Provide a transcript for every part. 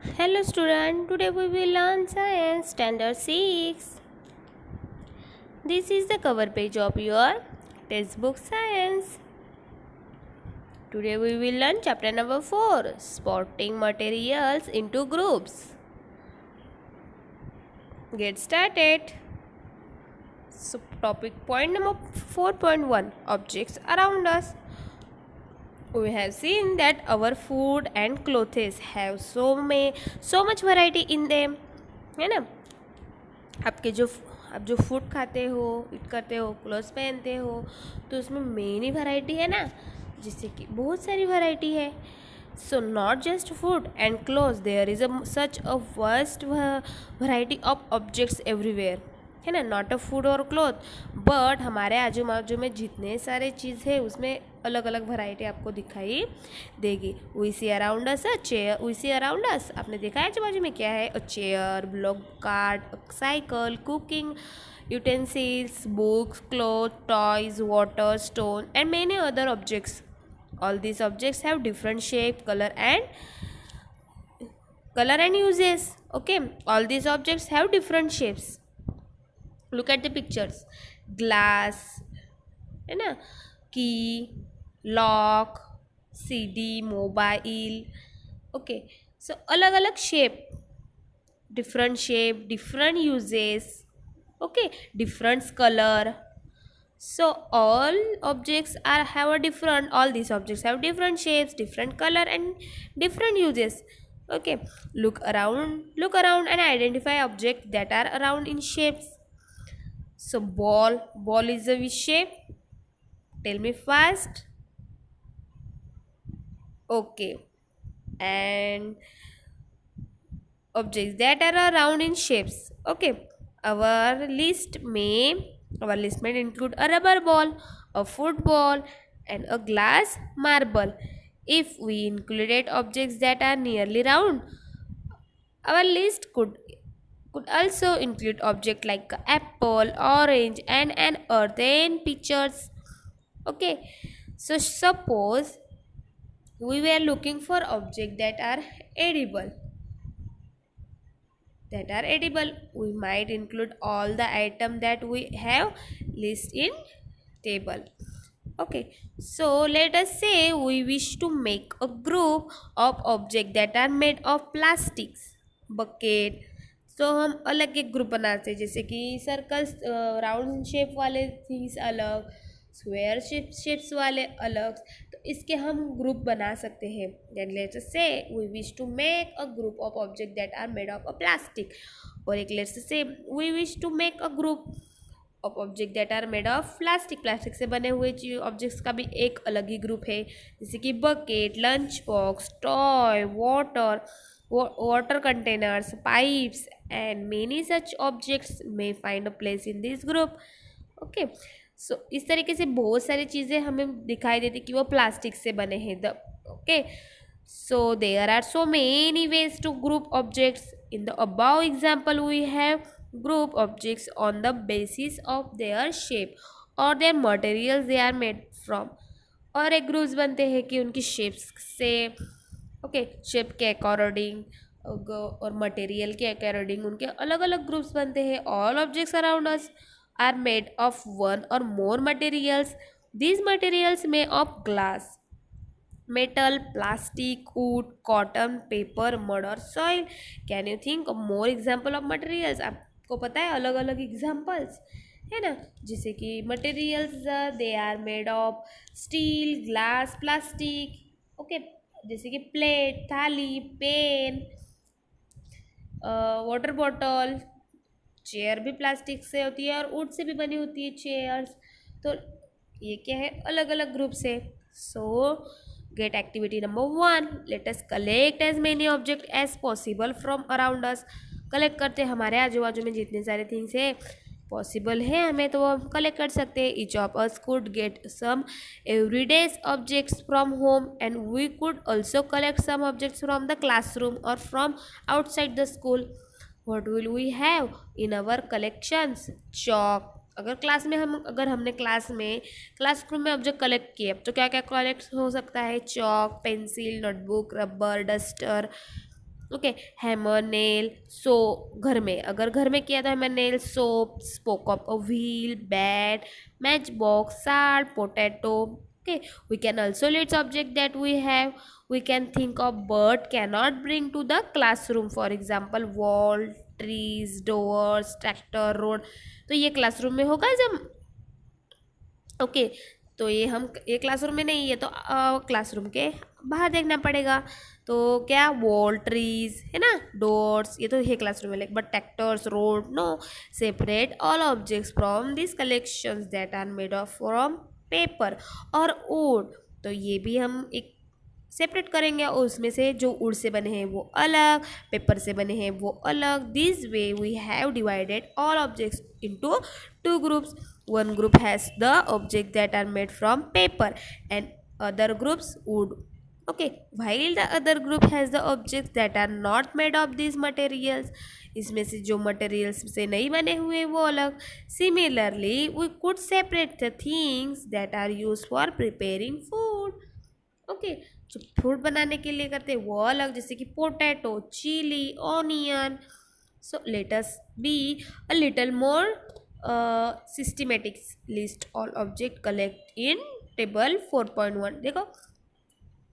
Hello student, today we will learn science standard 6. This is the cover page of your textbook science. Today we will learn chapter number 4, spotting materials into groups. Get started. So topic point number 4.1, objects around us. We have seen that our food and clothes have so much variety in them, है ना। आपके जो आप जो food खाते हो, ईट करते हो, क्लोथ्स पहनते हो, तो उसमें मेन ही वैरायटी है ना, जिससे कि बहुत सारी वैरायटी है। So not just food and clothes, there is such a vast variety of objects everywhere, है ना। नॉट अ फूड और क्लोथ, बट हमारे आजू बाजू में जितने सारे चीज़ है उसमें अलग अलग वैरायटी आपको दिखाई देगी। We see around us a chair, we see around us, आपने देखा है आजू बाजू में क्या है? A chair, bullock cart, cycle, cooking utensils, books, clothes, toys, water, stone, and many other objects. All these objects have different shape, color and uses. Okay, all these objects have different shapes. Look at the pictures. Glass, है ना, की, lock, CD, mobile. Okay, सो अलग अलग shape, different uses. Okay, different color. So all these objects have different shapes, different color, and different uses. Okay, look around and identify objects that are around in shapes. So ball is a which shape? Tell me fast. Okay, and objects that are round in shapes. Okay, our list may include a rubber ball, a football, and a glass marble. If we included objects that are nearly round, our list could also include objects like a apple, orange, and an earthen pictures. Okay, so suppose we were looking for objects that are edible, we might include all the items that we have list in table. Okay, so let us say we wish to make a group of objects that are made of plastics, bucket। तो हम अलग एक group बनाते हैं, जैसे कि circles, round shape वाले things अलग, स्क्वायर शेप्स वाले अलग। तो इसके हम ग्रुप बना सकते हैं। Then let's say we wish to make a group of object that are made of a plastic, और एक let's say we wish to make a group of object that are made of plastic से बने हुए objects का भी एक अलग ही group है, जैसे कि bucket, lunch box, toy, water containers, pipes, and many such objects may find a place in this group. Okay, so इस तरीके से बहुत सारी चीज़ें हमें दिखाई देती कि वो प्लास्टिक से बने हैं। Okay, so there are so many ways to group objects. In the above example we have group objects on the basis of their shape or their materials they are made from. और एक groups बनते हैं कि उनकी shapes से, okay, shape के according और material के अकॉर्डिंग उनके अलग अलग ग्रुप्स बनते हैं। All objects around us are made of one or more materials. These materials में of glass, metal, plastic, wood, cotton, paper, mud और soil. Can you think more example of materials? आपको पता है अलग अलग एग्जाम्पल्स, है ना। जैसे कि materials they are made of steel, glass, plastic. Okay, जैसे कि plate, thali, pen, water bottle. Chair भी प्लास्टिक से होती है और वुड से भी बनी होती है चेयर्स। तो ये क्या है? अलग अलग ग्रुप से। So get activity number 1, let us collect as many object as possible from around us. Collect करते हमारे आजू बाजू में जितने सारे थिंग्स है पॉसिबल है हमें, तो वो हम कलेक्ट कर सकते हैं। Each of us could get some everyday objects from home and we could also collect some objects from the classroom और from outside the school. What will we have in our collections? Chalk. अगर हमने classroom में object collect किए, तो क्या क्या collect हो सकता है? Chalk, pencil, notebook, rubber, duster, okay, hammer nail. So घर में, अगर घर में किया तो hammer nail, soap, spoke of a wheel, bat, match box, salt, potato. Okay, we can also list object that we have. We can think of bird cannot bring to the classroom. For example, wall, trees, doors, tractor, road. तो ये classroom में होगा जब, okay, तो ये classroom में नहीं, ये तो क्लासरूम के बाहर देखना पड़ेगा। तो क्या, वॉल, ट्रीज है ना, डोर्स, ये तो ये क्लासरूम में, but tractors, road, no. Separate all objects from this collections that are made of from paper और वुड। तो ये भी हम एक सेपरेट करेंगे, और उसमें से जो वुड से बने हैं वो अलग, पेपर से बने हैं वो अलग। This way we have divided all objects into two groups. One group has the objects that are made from paper and other groups wood. Okay, while the other group has the objects that are not made of these materials. इसमें से जो materials से नहीं बने हुए वो अलग। Similarly, we could separate the things that are used for preparing food. Okay, जो फूड बनाने के लिए करते हैं वो अलग, जैसे कि potato, chilli, onion. So let us be a little more systematic. List all object collect in table 4.1। देखो,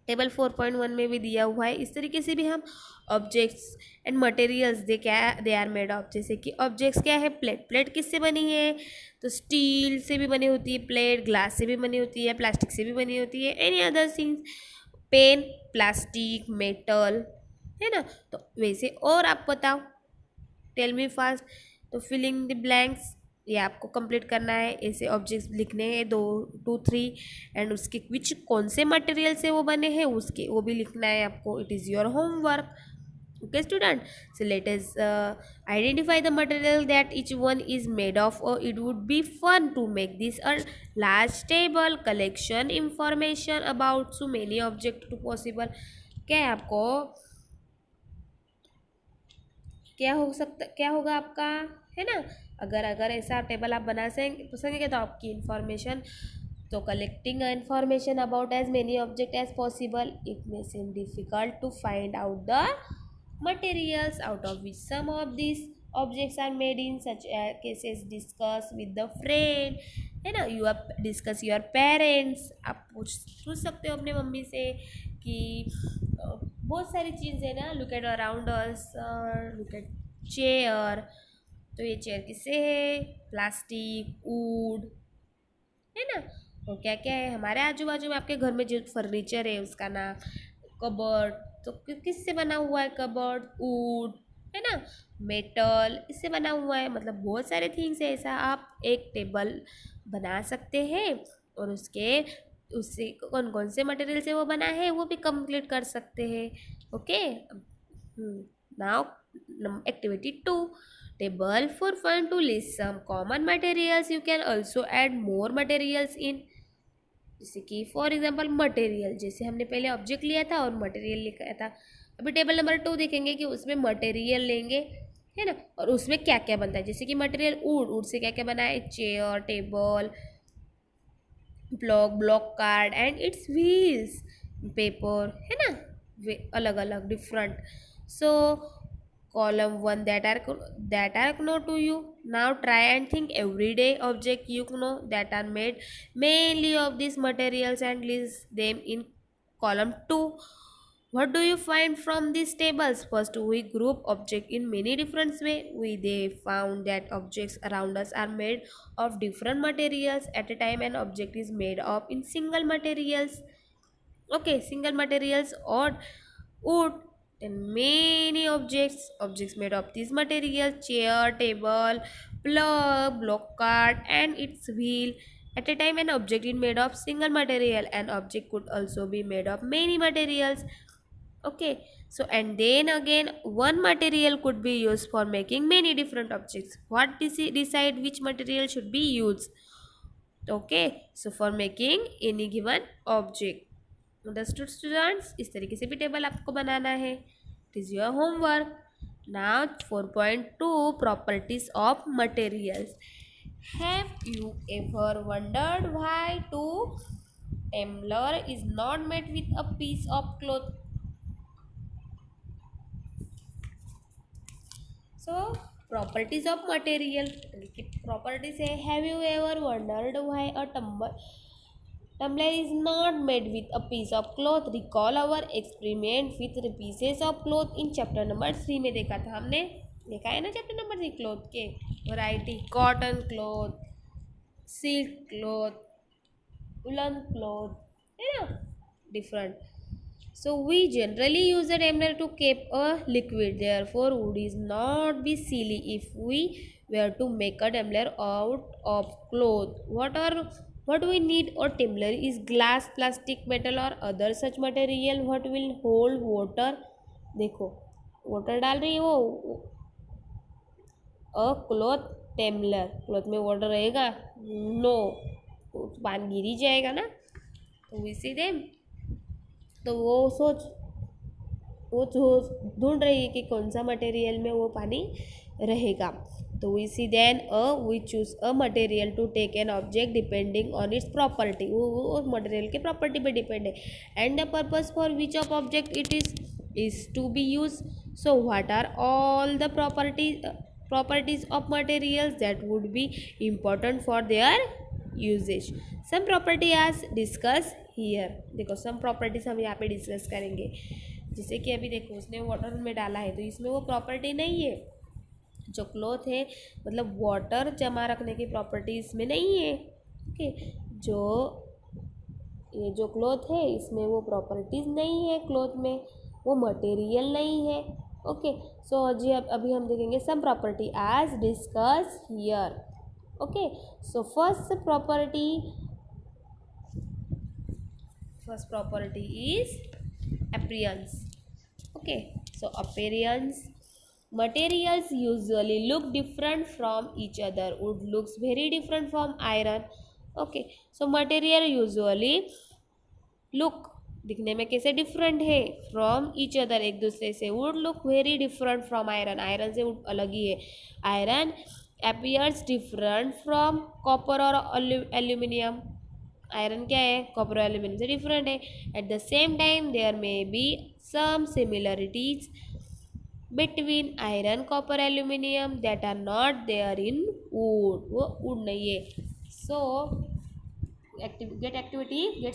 टेबल 4.1 में भी दिया हुआ है, इस तरीके से भी हम objects and materials they are made of. जैसे कि ऑब्जेक्ट्स क्या है, प्लेट। प्लेट किससे बनी है, तो स्टील से भी बनी होती है प्लेट, ग्लास से भी बनी होती है, प्लास्टिक से भी बनी होती है, any other things. Pen, plastic, metal, है ना। तो वैसे और आप बताओ, टेल मी फास्ट। तो फिलिंग द ब्लैंक्स, ये आपको कंप्लीट करना है, ऐसे ऑब्जेक्ट्स लिखने हैं, 2 2 3, एंड उसके विच कौन से मटेरियल से वो बने हैं उसके वो भी लिखना है आपको। It is your homework. Okay, student. So let us identify the material that each one is made of. Or it would be fun to make this a large table collection information about so many objects to possible. क्या है आपको, क्या हो सकता, क्या होगा आपका, है ना। अगर अगर ऐसा टेबल आप बना सकेंगे तो आपकी इंफॉर्मेशन, तो collecting information about as many object as possible. It may seem difficult to find out the materials out of which some of these objects are made in such cases discuss with the friend, है ना। You आप discuss your parents, आप पूछ सकते हो अपने mummy से कि बहुत सारी चीज़ है ना, look at around us, look at chair. तो ये चेयर किससे है, प्लास्टिक, वुड, है ना। और क्या क्या है हमारे आजू बाजू में, आपके घर में जो फर्नीचर है उसका नाम, कबर्ड। तो किससे बना हुआ है कबर्ड, वुड, है ना, मेटल, इससे बना हुआ है। मतलब बहुत सारे थिंग्स है, ऐसा आप एक टेबल बना सकते हैं, और उससे कौन कौन से मटेरियल से वो बना है वो भी कंप्लीट कर सकते हैं। Okay, now activity 2, table for fun to list some common materials. You can also add more materials in. जैसे कि फॉर एग्जाम्पल मटेरियल, जैसे हमने पहले ऑब्जेक्ट लिया था और मटेरियल लिखा था, अभी टेबल नंबर 2 देखेंगे कि उसमें मटेरियल लेंगे, है ना, और उसमें क्या क्या बनता है। जैसे कि मटेरियल वुड, वुड से क्या क्या बना है, chair, table, block card and it's wheels, paper, है ना, वे अलग अलग different. So column 1 that are known to you. Now try and think everyday object you know that are made mainly of these materials and list them in column 2. What do you find from these tables? First, we group object in many different way. They found that objects around us are made of different materials at a time. An object is made of in single materials. Okay, single materials or wood, and many objects made of this material, chair, table, plug, block card and its wheel. At a time an object is made of single material. An object could also be made of many materials. Okay, so and then again one material could be used for making many different objects. What decide which material should be used? Okay, so for making any given object. Understood students, इस तरीके से भी table आपको बनाना है। It is your homework. Now 4.2, properties of materials. Have you ever wondered why to tumbler is not made with a piece of cloth? So properties of material. Properties है. Have you ever wondered why a tumbler is not made with a piece of cloth? Recall our experiment with pieces of cloth in chapter number 3 में देखा था हमने. देखा है ना chapter number 3 cloth के variety. Cotton cloth, silk cloth, woolen cloth, है ना, different. So we generally use a tumbler to keep a liquid. Therefore, would is not be silly if we were to make a tumbler out of cloth. What we need or tumbler is glass, plastic, metal or other such material. What will hold water? देखो water डाल रही है वो. A cloth tumbler. Cloth में water रहेगा? No. पानी गिर ही जाएगा ना. तो इसी दे. तो वो ढूंढ रही है कि कौन सा मटेरियल में वो पानी रहेगा. तो we see then we choose a material to take an object depending on its property. वो मटेरियल के प्रॉपर्टी पे डिपेंड है. And the purpose for which of object it is to be use. So what are all the properties of materials that would be important for their usage. Some property as discuss here. देखो some properties हम यहाँ पे discuss करेंगे. जैसे कि अभी देखो उसने वाटर में डाला है तो इसमें वो प्रॉपर्टी नहीं है. जो क्लॉथ है मतलब वाटर जमा रखने की प्रॉपर्टी इसमें नहीं है. ओके. जो ये जो क्लॉथ है इसमें वो प्रॉपर्टीज नहीं है. क्लॉथ में वो मटेरियल नहीं है. ओके. सो जी अभी हम देखेंगे some property as discuss here. Okay. So first property is appearance. Okay. So appearance. Materials usually look different from each other. Wood looks very different from iron. Okay. So material usually look दिखने में कैसे different है. From each other एक दूसरे से. Wood look very different from iron. Iron से wood अलग ही है. Iron appears different from copper और एल्यूमिनियम. आयरन क्या है? कॉपर और एल्यूमिनियम से डिफरेंट है. At the same time there may be some similarities between iron, copper, aluminium that are not there in wood. वो वुड नहीं है. सो get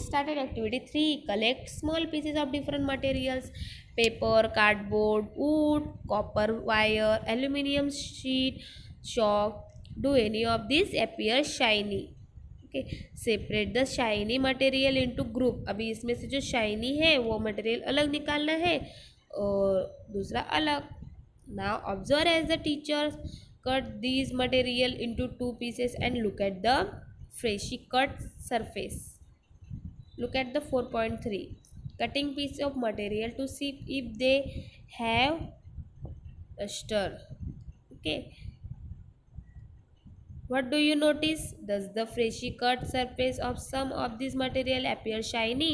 started. Activity 3, collect small pieces of different materials: paper, cardboard, wood, copper wire, aluminium sheet, chalk. Do any of these appear shiny? Okay. Separate the shiny material into group. अभी इसमें से जो shiny है वो material अलग निकालना है और दूसरा अलग. Now observe as the teacher cut these material into two pieces and look at the freshly cut surface. Look at the 4.3. Cutting piece of material to see if they have luster. Okay. What do you notice? Does the freshly cut surface of some of this material appear shiny?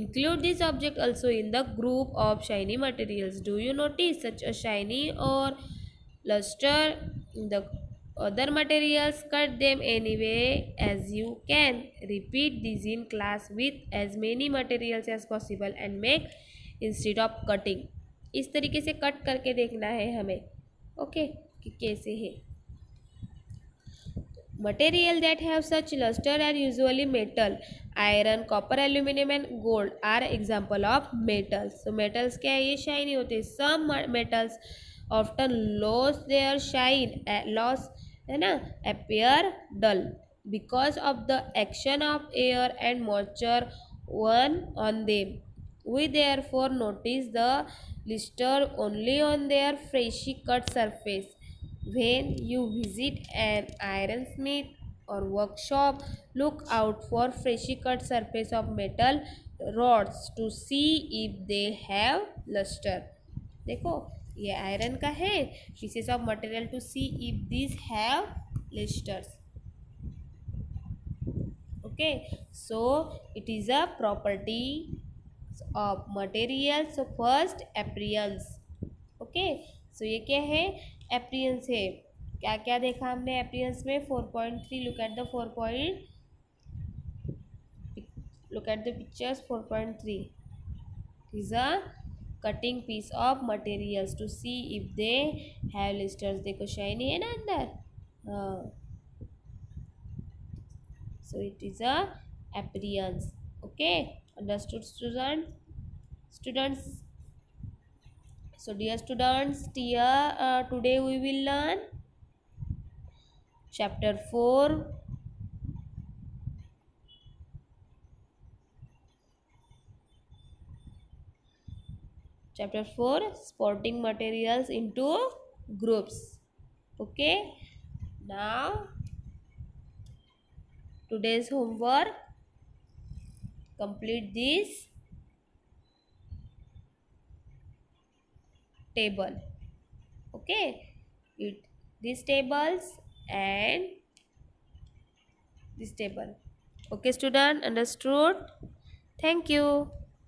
Include this object also in the group of shiny materials. Do you notice such a shiny or luster in the other materials? Cut them anyway as you can. Repeat this in class with as many materials as possible and make instead of cutting. इस तरीके से cut करके देखना है हमें. Okay. कि कैसे है. Material that have such luster are usually metal. Iron, copper, aluminum and gold are example of metals. So metals क्या है? ये shiny होते हैं. Some metals often lose their shine, है ना, appear dull because of the action of air and moisture on them. We therefore notice the luster only on their freshly cut surface. When you visit an ironsmith or workshop, look out for freshly cut surface of metal rods to see if they have luster. देखो ये iron का है. Pieces of material to see if this have lusters. Okay. So it is a property of material. So first appearance. Okay. So ये क्या है? appearance है. क्या क्या देखा हमने appearance में? 4.3. look at the pictures. 4.3 is a cutting piece of materials to see if they have blisters. देखो shiny है ना अंदर. हाँ. So it is a appearance. Okay, understood, students. So dear students, today we will learn chapter 4. Chapter 4, sporting materials into groups. Okay, now today's homework, complete this table. Okay, it these tables and this table. Okay, student, understood? Thank you.